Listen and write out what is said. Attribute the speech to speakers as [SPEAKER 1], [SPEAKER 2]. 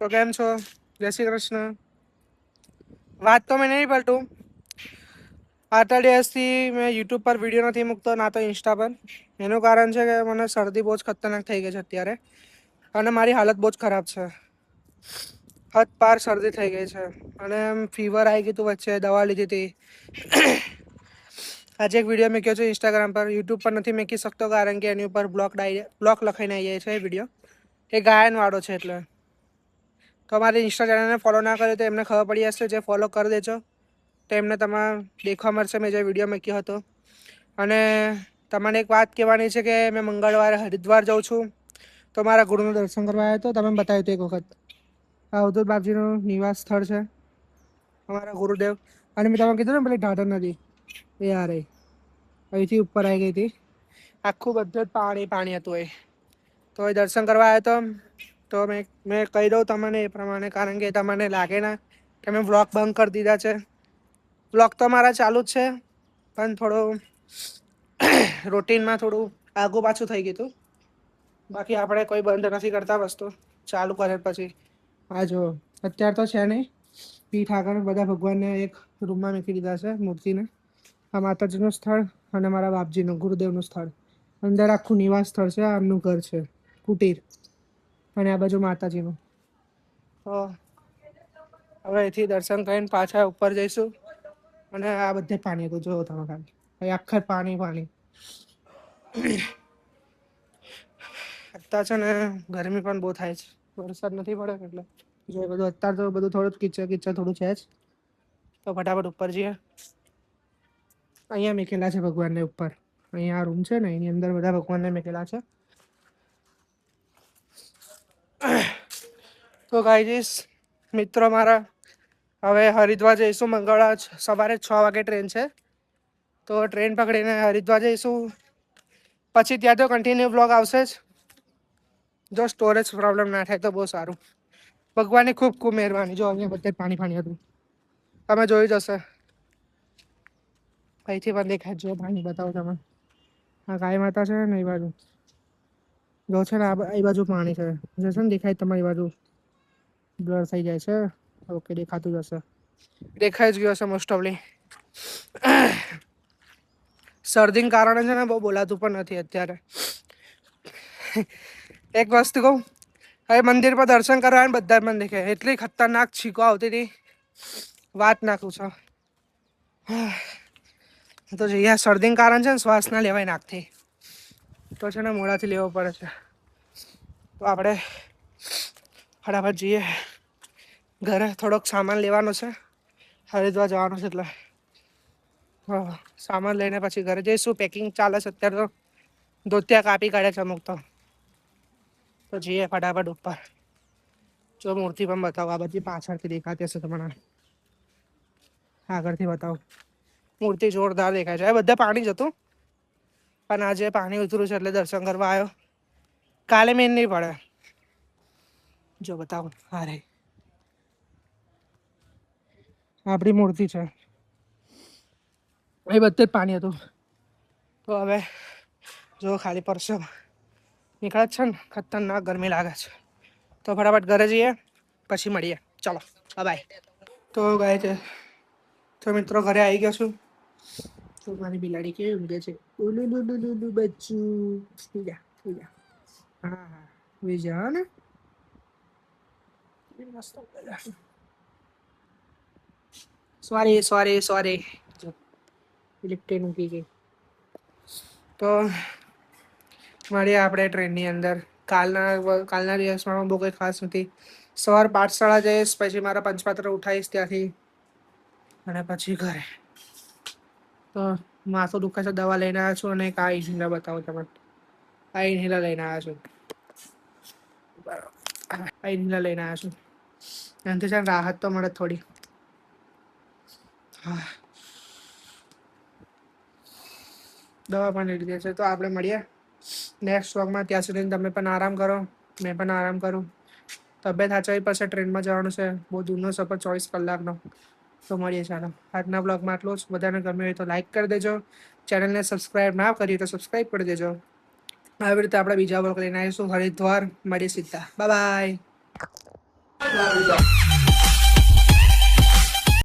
[SPEAKER 1] તો કેમ છો? જય શ્રી કૃષ્ણ. વાત તો મેં નહીં પલટું. આટલા દિવસથી મેં યુટ્યુબ પર વિડીયો નથી મૂકતો, ના તો ઇન્સ્ટા પર. એનું કારણ છે કે મને શરદી બહુ જ ખતરનાક થઈ ગઈ છે અત્યારે, અને મારી હાલત બહુ જ ખરાબ છે. હદ પાર શરદી થઈ ગઈ છે, અને ફીવર આવી ગયું હતું વચ્ચે, દવા લીધી હતી. આજે એક વિડીયો મૂક્યો છે ઇન્સ્ટાગ્રામ પર. યુટ્યુબ પર નથી મૂકી શકતો કારણ કે એની ઉપર બ્લોક લખાઈને આવી જાય છે એ વિડીયો. એ ગાયનવાળો છે એટલે. તો અમારી ઇન્સ્ટા ચેનલને ફોલો ના કર્યો તો એમને ખબર પડી હશે, જે ફોલો કરી દેજો તો એમને તમારે દેખવા મળશે મેં જે વિડીયો મૂક્યો હતો. અને તમને એક વાત કહેવાની છે કે મેં મંગળવારે હરિદ્વાર જાઉં છું, તો મારા ગુરુનું દર્શન કરવા આવ્યો હતો. તમે બતાવ્યું હતું એક વખત. આ અવધૂત બાપજીનું નિવાસ સ્થળ છે, અમારા ગુરુદેવ. અને મેં તમને કીધું ને પેલી ઢાઢર નદી, એ આ રહી અહીંથી ઉપર આવી ગઈ હતી. આખું બધું જ પાણી પાણી હતું એ. તો એ દર્શન કરવા આવ્યો હતો. તો મેં કહી દઉં તમને એ પ્રમાણે, કારણ કે તમને લાગે ના કે મેં વ્લોગ બંધ કરી દીધા છે. વ્લોગ તો મારા ચાલુ જ છે, પણ થોડું રૂટીનમાં થોડું આગુ પાછું થઈ ગયું હતું. બાકી આપણે કોઈ બંધ નથી કરતા વસ્તુ, ચાલુ કરે પછી. આ જો અત્યારે તો છે નહીં, પીઠ આગળ બધા ભગવાનને એક રૂમમાં મૂકી દીધા છે મૂર્તિને. આ માતાજીનું સ્થળ અને મારા બાપજીનું ગુરુદેવનું સ્થળ. અંદર આખું નિવાસ સ્થળ છે, આમનું ઘર છે, કુટીર. અને આ બાજુ માતાજીનું. તો હવે અહીંથી દર્શન કરીને પાછા ઉપર જઈશું. અને આ બધે પાણી હતું, જોવો તમે ખાલી. અહીં આખા પાણી પાણી. અત્યારે છે ને ગરમી પણ બહુ થાય છે, વરસાદ નથી પડે એટલે. જો બધું અત્યારે તો બધું થોડું કિચડ કિચડ થોડું છે જ. તો ફટાફટ ઉપર જઈએ. અહીંયા મૂકેલા છે ભગવાનને ઉપર. અહીંયા રૂમ છે ને, એની અંદર બધા ભગવાનને મૂકેલા છે. તો ગાઈઝ મિત્રો મારા, હવે હરિદ્વાર જઈશું. મંગળવાર સવારે 6 વાગે ટ્રેન છે, તો ટ્રેન પકડીને હરિદ્વાર જઈશું. પછી ત્યાં તો કન્ટિન્યુ બ્લોગ આવશે જ. જો સ્ટોરેજ પ્રોબ્લેમ ના થાય તો બહુ સારું. ભગવાનની ખૂબ ખૂબ મહેરબાની. જો અહીંયા બધે પાણી પાણી હતું, તમે જોઈ જશે. અહીંથી પણ દેખાય, જો પાણી બતાવો તમે. આ ગાય માતા છે ને, એ બાજુ જો છે ને, એ બાજુ પાણી છે. જશે ને દેખાય તમારી બાજુ, બ્લર થઈ જાય છે. ઓકે, દેખાતું જશે, દેખાઈ જ ગયું હશે મોસ્ટ ઓફલી. શરદીને કારણે છે ને બહુ બોલાતું પણ નથી અત્યારે. એક વસ્તુ કહું, હવે મંદિર પર દર્શન કરવા ને બધા મને દેખે, એટલી ખતરનાક છીકો આવતી હતી, વાત ના પૂછો. તો જઈએ. શરદીને કારણ છે ને શ્વાસ ના લેવાય નાકથી, તો છે ને મોડાથી લેવો પડે છે. તો આપણે ફટાફટ જઈએ ઘરે. થોડોક સામાન લેવાનો છે, હરિદ્વાર જવાનું છે એટલે. સામાન લઈને પછી ઘરે જઈશું. પેકિંગ ચાલે છે અત્યારે તો, ધોતિયા કાપી કાઢ્યા છે અમુક તો. જઈએ ફટાફટ ઉપર. જો મૂર્તિ પણ બતાવો, આ બધી પાછળથી દેખાતી હશે તમને, આગળથી બતાવો. મૂર્તિ જોરદાર દેખાય છે. બધા પાણી જ હતું, પણ આજે પાણી ઉતર્યું છે એટલે દર્શન કરવા આવ્યો. કાલે મેન નહીં પડે. જો બતાવો, અરે આપણી મૂર્તિ છે, એ બધે જ પાણી હતું. તો હવે જો ખાલી પરસો નીકળે છે ને, ખતરનાક ગરમી લાગે છે. તો ફટાફટ ઘરે જઈએ, પછી મળીએ. ચાલો બાય. તો ગાય છે, તો મિત્રો ઘરે આવી ગયો છું. તો મારી બિલાડી કેવી ઊંઘે છે. ઉલુ લુલુ લુલુ બચ્ચું. સુઈ જા, સુઈ જા. હા હા, સુઈ જા ને. સોરી. ઇલેક્ટ્રિક મૂકી ગઈ. તો મળીએ આપણે ટ્રેનની અંદર. કાલના દિવસમાં બહુ કંઈ ખાસ નથી. સવાર પાઠશાળા જઈશ, પછી મારા પંચપાત્ર ઉઠાવીશ ત્યાંથી, અને પછી ઘરે. તો માથું દુખે છે, દવા લઈને આવ્યો છું. અને એક આ ઇન્હેલર બતાવો તમને. આ ઇન્હેલર લઈને આવ્યો છું. બરાબર, આ ઇન્હેલર લઈને આવ્યો છું. એનાથી છે ને રાહત તો મળે થોડી. હા, દવા પણ લીધી છે. તો આપણે મળીએ નેક્સ્ટ વ્લોગમાં. ત્યાં સુધી તમે પણ આરામ કરો, મેં પણ આરામ કરું. તબિયત સાચવવી પડશે, ટ્રેનમાં જવાનું છે, બહુ દૂરનો સફર, 24 કલાકનો. તો મળીએ. ચાલો, આજના બ્લોગમાં આટલું જ. બધાને ગમ્યું હોય તો લાઈક કરી દેજો. ચેનલને સબસ્ક્રાઈબ ના કરી તો સબસ્ક્રાઈબ કરી દેજો. આવી રીતે આપણે બીજા બ્લોગ લઈને આવીશું હરિદ્વાર. મળીએ સીધા. Bye bye.
[SPEAKER 2] Navidad.